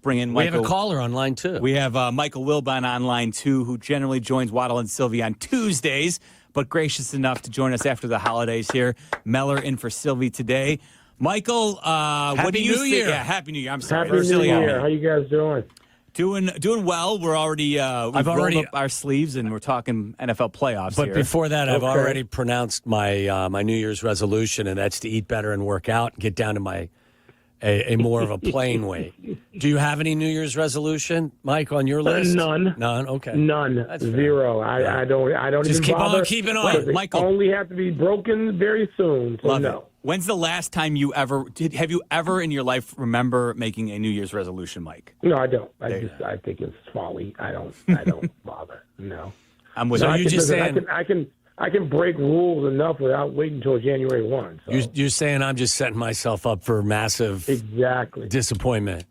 bring in We Michael. have a caller on line 2. We have Michael Wilbon on line 2, who generally joins Waddle and Silvy on Tuesdays, but gracious enough to join us after the holidays here. Meller in for Silvy today. Michael, what do you New Year. Yeah, Happy New Year. I'm sorry. Happy New Silly on me. Year. How you guys doing? Doing well. We're already we've rolled up our sleeves and we're talking NFL playoffs. But here. before that, I've already pronounced my my New Year's resolution, and that's to eat better and work out and get down to my a more of a plain weight. Do you have any New Year's resolution, Mike, on your list? None. None. Okay. None. That's fair. Zero. I don't Just even keep bother. on keeping on. They Michael. only have to be broken very soon. So Love no. it. When's the last time you ever have you ever in your life remember making a New Year's resolution, Mike? No, I don't. I think it's folly. I don't bother. No. I'm with So you. you just saying I can break rules enough without waiting until January 1. So. you're saying I'm just setting myself up for massive Exactly. disappointment.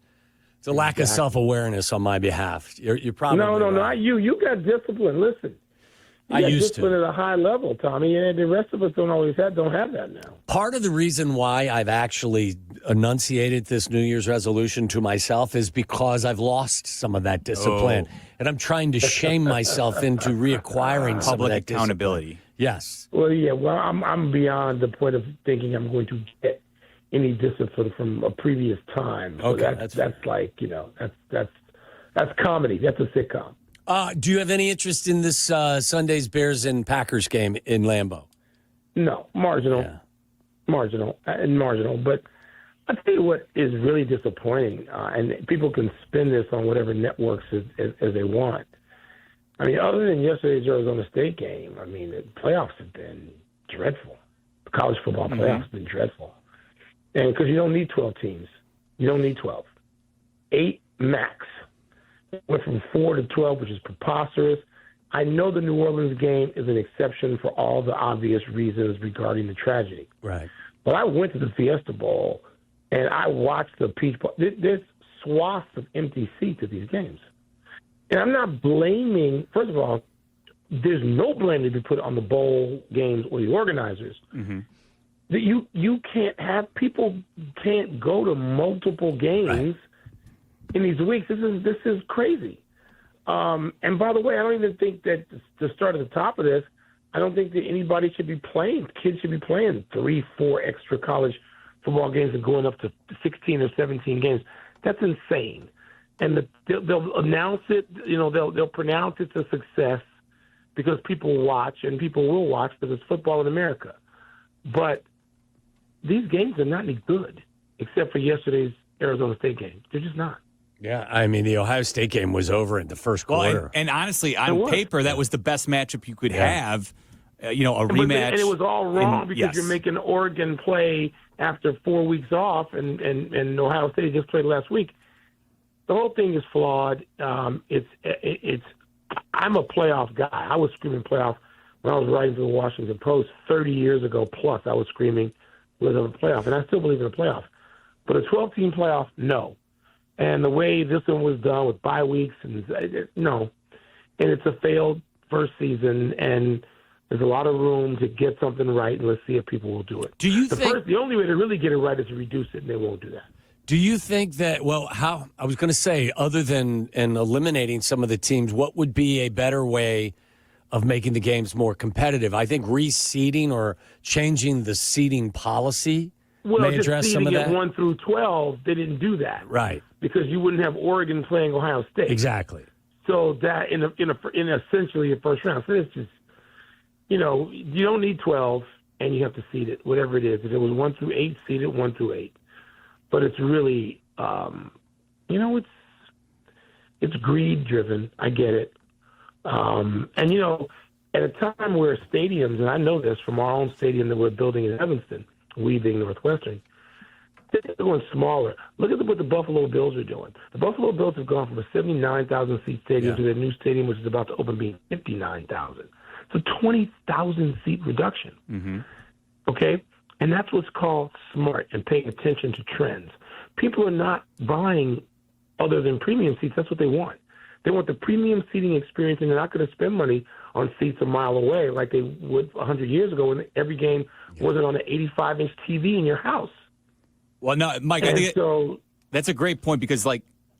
It's a lack of self-awareness on my behalf. You're probably No, right. not you. You got discipline. Listen. You I got used discipline to. at a high level, Tommy, and the rest of us don't have that now. Part of the reason why I've actually enunciated this New Year's resolution to myself is because I've lost some of that discipline. And I'm trying to shame myself into reacquiring some of Public that discipline. accountability. Yes. Well, yeah. Well, I'm beyond the point of thinking I'm going to get any discipline from a previous time. So Okay, that's like that's comedy. That's a sitcom. Do you have any interest in this Sunday's Bears and Packers game in Lambeau? No, marginal. Yeah. Marginal. But I tell you what is really disappointing, and people can spin this on whatever networks as they want. I mean, other than yesterday's Arizona State game, I mean, the playoffs have been dreadful. The college football playoffs have been dreadful. And because you don't need 12 teams. You don't need 12. 8 max. Went from 4 to 12, which is preposterous. I know the New Orleans game is an exception for all the obvious reasons regarding the tragedy. Right. But I went to the Fiesta Bowl, and I watched the Peach Bowl. There's swaths of empty seats at these games. And I'm not blaming – first of all, there's no blame to be put on the bowl games or the organizers. Mm-hmm. You can't have – people can't go to multiple games in these weeks. This is crazy. And by the way, I don't even think that to start at the top of this, I don't think that anybody should be playing. Kids should be playing 3, 4 extra college football games and going up to 16 or 17 games. That's insane. And they'll announce it. You know, they'll pronounce it's a success because people watch, and people will watch because it's football in America. But these games are not any good, except for yesterday's Arizona State game. They're just not. Yeah, I mean, the Ohio State game was over in the first quarter. Well, and honestly, on paper, that was the best matchup you could have. A rematch. And it was all wrong because you're making Oregon play after 4 weeks off, and Ohio State just played last week. The whole thing is flawed. It's. I'm a playoff guy. I was screaming playoff when I was writing for the Washington Post 30 years ago. Plus, I was screaming was a playoff, and I still believe in a playoff. But a 12-team playoff, no. And the way this one was done with bye weeks, no. And it's a failed first season, and there's a lot of room to get something right, and let's see if people will do it. Do you think the only way to really get it right is to reduce it, and they won't do that. Do you think that, I was going to say, other than eliminating some of the teams, what would be a better way of making the games more competitive? I think reseeding or changing the seeding policy may address some of that. 1 through 12, they didn't do that. Right. Because you wouldn't have Oregon playing Ohio State. Exactly. So that in essentially a first round. So it's just, you don't need 12, and you have to seed it, whatever it is. If it was 1 through 8, seed it 1 through 8. But it's really, it's greed driven. I get it. And at a time where stadiums, and I know this from our own stadium that we're building in Evanston, we being Northwestern, they're going smaller. Look at what the Buffalo Bills are doing. The Buffalo Bills have gone from a 79,000 seat stadium to their new stadium, which is about to open, being 59,000. It's a 20,000 seat reduction. Mm-hmm. Okay? And that's what's called smart and paying attention to trends. People are not buying other than premium seats. That's what they want. They want the premium seating experience, and they're not going to spend money on seats a mile away like they would 100 years ago when every game wasn't on an 85-inch TV in your house. Well, no, Mike, I think that's a great point because,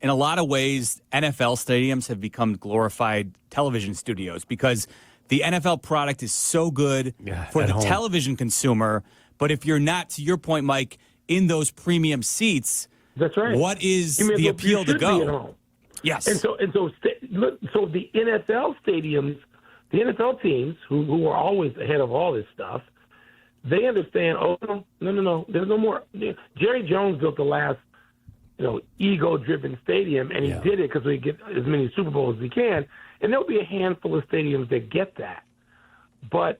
in a lot of ways, NFL stadiums have become glorified television studios because the NFL product is so good for the television consumer. But if you're not, to your point, Mike, in those premium seats, that's right. What is the appeal to go? Yes. So the NFL stadiums, the NFL teams who are always ahead of all this stuff, they understand. Oh no, there's no more. Jerry Jones built the last, ego-driven stadium, and he did it because we get as many Super Bowls as he can. And there'll be a handful of stadiums that get that, but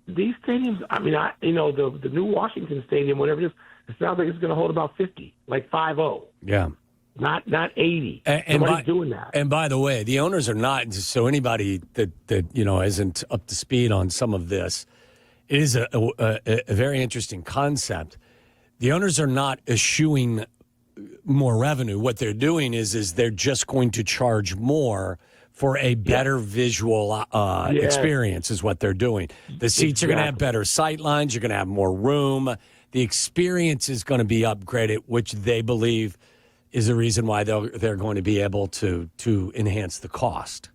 these stadiums. I mean, the new Washington Stadium, whatever it is, it sounds like it's going to hold about 50, like 50. Yeah. Not 80. And Nobody's doing that. And by the way, the owners are not. So anybody that isn't up to speed on some of this, it is a very interesting concept. The owners are not eschewing more revenue. What they're doing is they're just going to charge more for a better visual experience is what they're doing. The seats are going to have better sight lines. You're going to have more room. The experience is going to be upgraded, which they believe is the reason why they're going to be able to enhance the cost.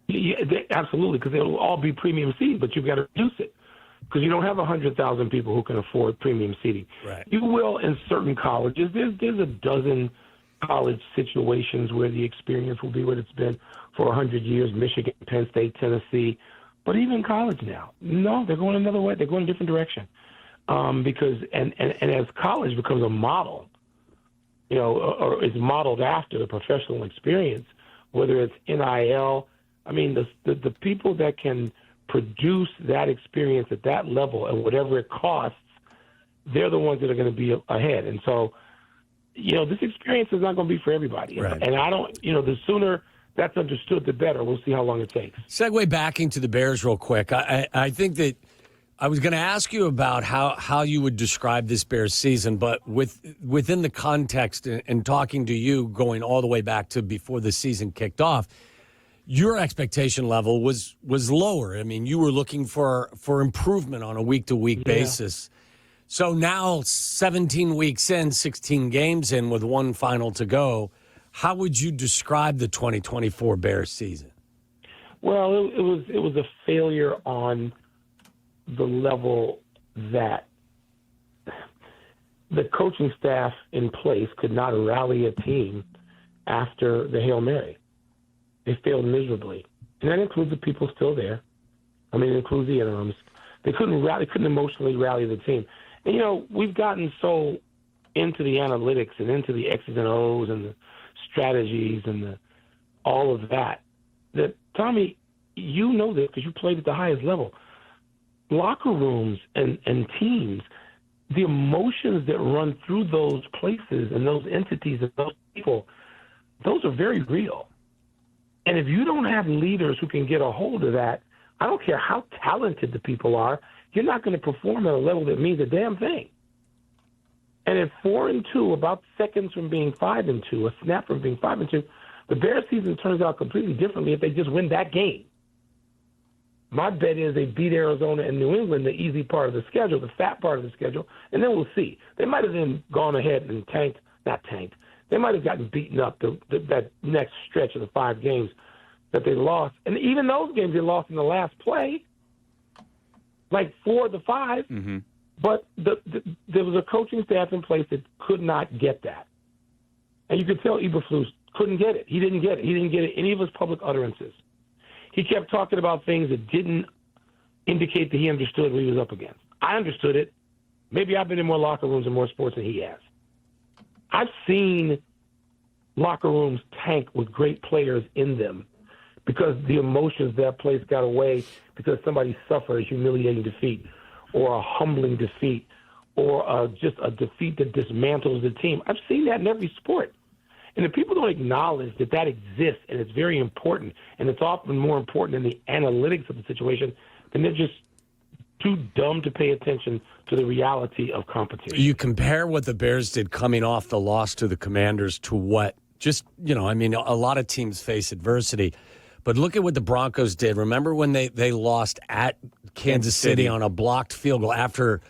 Yeah, absolutely, because it'll all be premium seating, but you've got to reduce it because you don't have 100,000 people who can afford premium seating. Right. You will in certain colleges. There's a dozen college situations where the experience will be what it's been for 100 years, Michigan, Penn State, Tennessee. But even college now, no, they're going another way. They're going a different direction. Because as college becomes a model, or is modeled after the professional experience, whether it's NIL, I mean, the people that can produce that experience at that level and whatever it costs, they're the ones that are going to be ahead. And so, this experience is not going to be for everybody. Right. And I don't, the sooner that's understood, the better. We'll see how long it takes. Segue back into the Bears real quick. I think that I was going to ask you about how you would describe this Bears season, but within the context and talking to you going all the way back to before the season kicked off, your expectation level was lower. I mean, you were looking for improvement on a week-to-week basis. So now 17 weeks in, 16 games in with one final to go, how would you describe the 2024 Bears season? Well, it was a failure on the level that the coaching staff in place could not rally a team after the Hail Mary. They failed miserably. And that includes the people still there. I mean, it includes the interims. They couldn't emotionally rally the team. And, we've gotten so into the analytics and into the X's and O's and the strategies and all of that, Tommy, you know this because you played at the highest level. Locker rooms and teams, the emotions that run through those places and those entities and those people, those are very real. And if you don't have leaders who can get a hold of that, I don't care how talented the people are, you're not going to perform at a level that means a damn thing. And at 4-2, about seconds from being 5-2, a snap from being 5-2, the Bears season turns out completely differently if they just win that game. My bet is they beat Arizona and New England, the easy part of the schedule, the fat part of the schedule, and then we'll see. They might have then gone ahead and not tanked. They might have gotten beaten up that next stretch of the 5 games that they lost. And even those games they lost in the last play, like 4 of the 5. Mm-hmm. But there was a coaching staff in place that could not get that. And you could tell Eberflus couldn't get it. He didn't get it. He didn't get it any of his public utterances. He kept talking about things that didn't indicate that he understood what he was up against. I understood it. Maybe I've been in more locker rooms and more sports than he has. I've seen locker rooms tank with great players in them because the emotions of that place got away because somebody suffered a humiliating defeat or a humbling defeat or just a defeat that dismantles the team. I've seen that in every sport. And if people don't acknowledge that exists and it's very important and it's often more important than the analytics of the situation, then they're just too dumb to pay attention to the reality of competition. You compare what the Bears did coming off the loss to the Commanders to what a lot of teams face adversity. But look at what the Broncos did. Remember when they lost at Kansas City on a blocked field goal after,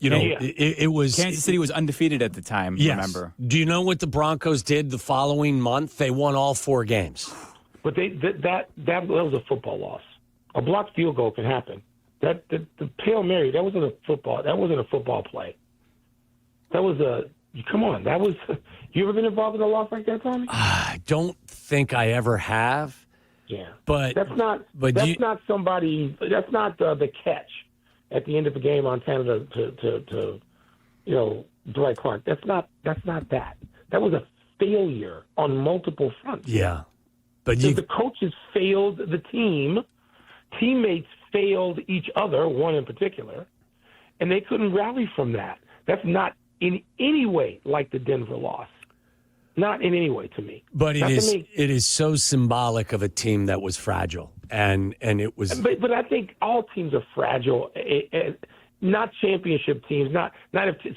You know, Yeah. it was Kansas City was undefeated at the time, yes. remember? Do you know what the Broncos did the following month? They won all 4 games. But that was a football loss. A blocked field goal can happen. The Hail Mary, that wasn't a football play. That was you ever been involved in a loss like that, Tommy? I don't think I ever have. Yeah. But That's not the catch at the end of the game on Canada to Dwight Clark. That's not that. That was a failure on multiple fronts. Yeah. But The coaches failed the team. Teammates failed each other, one in particular, and they couldn't rally from that. That's not in any way like the Denver loss. Not in any way to me. But it is so symbolic of a team that was fragile, and it was. But I think all teams are fragile. Not championship teams.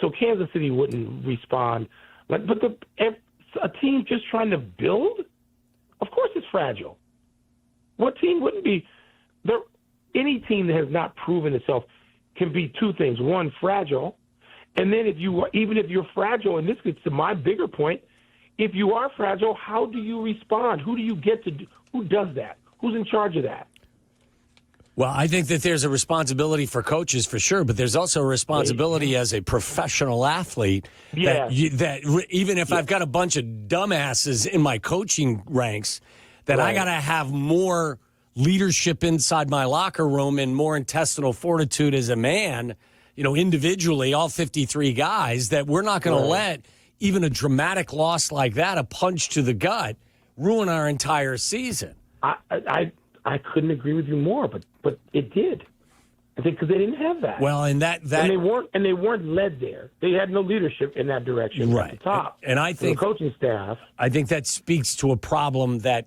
So Kansas City wouldn't respond. But a team just trying to build, of course, it's fragile. What team wouldn't be? Any team that has not proven itself can be two things: one, fragile, and then even if you're fragile, and this gets to my bigger point. If you are fragile, how do you respond? Who do you get to do? Who does that? Who's in charge of that? Well, I think that there's a responsibility for coaches for sure, but there's also a responsibility as a professional athlete that even if I've got a bunch of dumbasses in my coaching ranks, that I got to have more leadership inside my locker room and more intestinal fortitude as a man, individually, all 53 guys, that we're not going to let even a dramatic loss like that, a punch to the gut, ruin our entire season. I couldn't agree with you more, but it did. I think because they didn't have that. Well, and they weren't led there. They had no leadership in that direction at the top. And I think the coaching staff. I think that speaks to a problem that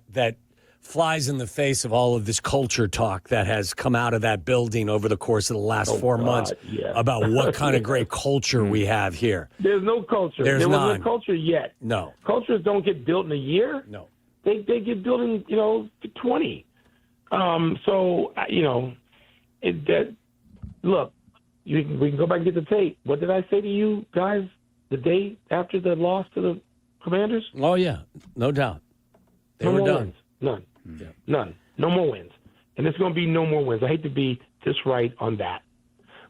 flies in the face of all of this culture talk that has come out of that building over the course of the last 4 months about what kind of great culture we have here. There's no culture. There was no culture yet. No. Cultures don't get built in a year. No. They get built in, 20. Look, we can go back and get the tape. What did I say to you guys the day after the loss to the Commanders? Oh, yeah. No doubt. They were done. Wins. None. Yeah. None. No more wins. And there's going to be no more wins. I hate to be this right on that.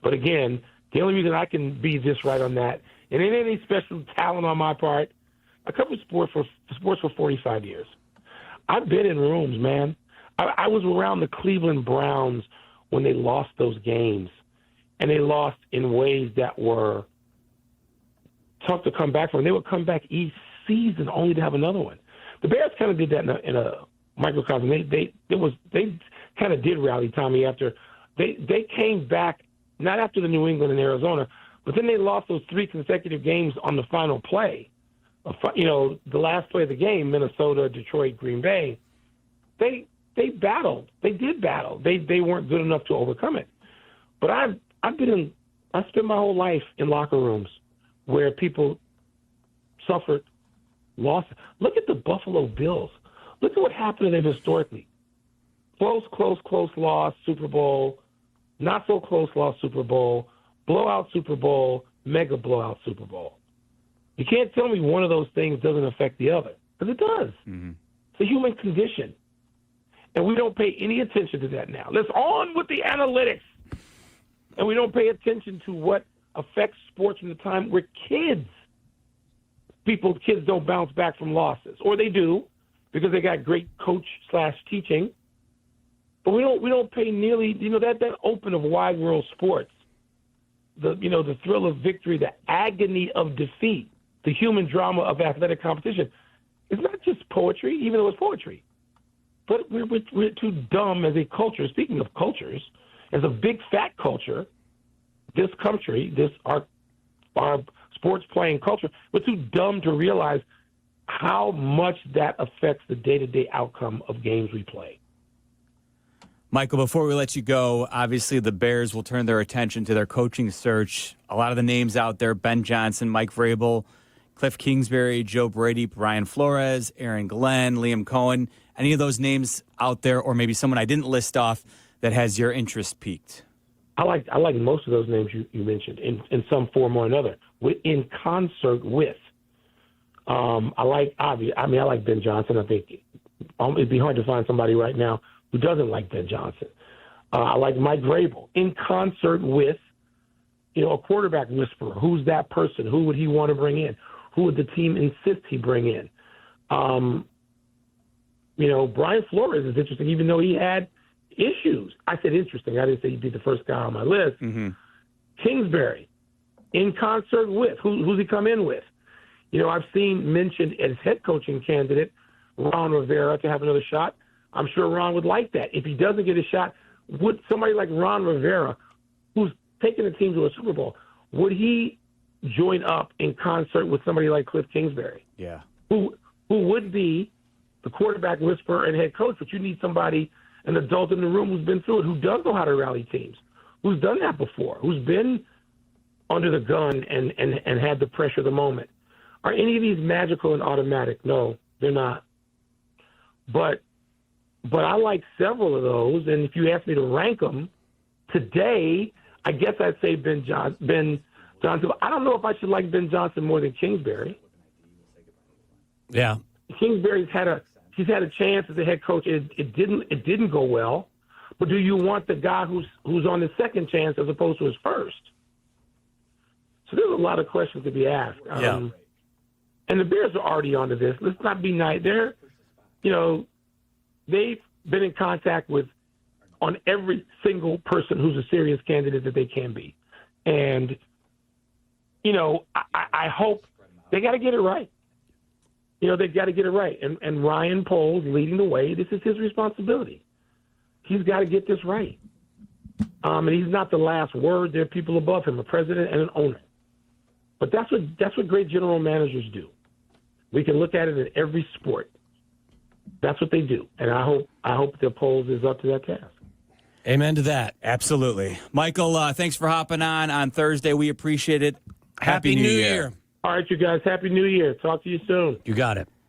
But again, the only reason I can be this right on that, and it ain't any special talent on my part, I covered sports for 45 years. I've been in rooms, man. I was around the Cleveland Browns when they lost those games, and they lost in ways that were tough to come back from. They would come back each season only to have another one. The Bears kind of did that in a microcosm. They kind of did rally, Tommy, after they came back, not after the New England and Arizona, but then they lost those 3 consecutive games on the final play. The last play of the game, Minnesota, Detroit, Green Bay. They battled. They did battle. They weren't good enough to overcome it. But I spent my whole life in locker rooms where people suffered loss. Look at the Buffalo Bills. Look at what happened to them historically. Close loss, Super Bowl. Not so close loss, Super Bowl. Blowout Super Bowl, mega blowout Super Bowl. You can't tell me one of those things doesn't affect the other, because it does. Mm-hmm. It's a human condition. And we don't pay any attention to that now. Let's on with the analytics. And we don't pay attention to what affects sports from the time we're kids. Kids don't bounce back from losses. Or they do, because they got great coach/teaching. But we don't pay nearly, that open of wide world sports. The thrill of victory, the agony of defeat, the human drama of athletic competition. It's not just poetry, even though it's poetry. But we're too dumb as a culture. Speaking of cultures, as a big fat culture, this country, our sports playing culture, we're too dumb to realize how much that affects the day-to-day outcome of games we play. Michael, before we let you go, obviously the Bears will turn their attention to their coaching search. A lot of the names out there: Ben Johnson, Mike Vrabel, Cliff Kingsbury, Joe Brady, Brian Flores, Aaron Glenn, Liam Cohen. Any of those names out there, or maybe someone I didn't list off, that has your interest piqued? I like most of those names you mentioned in some form or another, in concert with. I like Ben Johnson. I think it'd be hard to find somebody right now who doesn't like Ben Johnson. I like Mike Vrabel in concert with, a quarterback whisperer. Who's that person? Who would he want to bring in? Who would the team insist he bring in? Brian Flores is interesting, even though he had issues. I said interesting. I didn't say he'd be the first guy on my list. Mm-hmm. Kingsbury, in concert with. Who's he come in with? I've seen mentioned as head coaching candidate Ron Rivera to have another shot. I'm sure Ron would like that. If he doesn't get a shot, would somebody like Ron Rivera, who's taking the team to a Super Bowl, would he join up in concert with somebody like Cliff Kingsbury? Yeah. Who would be the quarterback whisperer and head coach, but you need somebody, an adult in the room who's been through it, who does know how to rally teams, who's done that before, who's been under the gun and had the pressure of the moment. Are any of these magical and automatic? No, they're not. But I like several of those, and if you ask me to rank them today, I guess I'd say Ben Johnson. I don't know if I should like Ben Johnson more than Kingsbury. Yeah. Kingsbury's had a chance as a head coach. It didn't go well. But do you want the guy who's on his second chance as opposed to his first? So there's a lot of questions to be asked. Yeah. And the Bears are already onto this. Let's not be nice. They've been in contact on every single person who's a serious candidate that they can be. And, I hope they got to get it right. They've got to get it right. And Ryan Poles leading the way. This is his responsibility. He's got to get this right. And he's not the last word. There are people above him, a president and an owner. But that's what great general managers do. We can look at it in every sport. That's what they do. And I hope the Poles is up to that task. Amen to that. Absolutely. Michael, thanks for hopping on Thursday. We appreciate it. Happy New Year. All right, you guys. Happy New Year. Talk to you soon. You got it.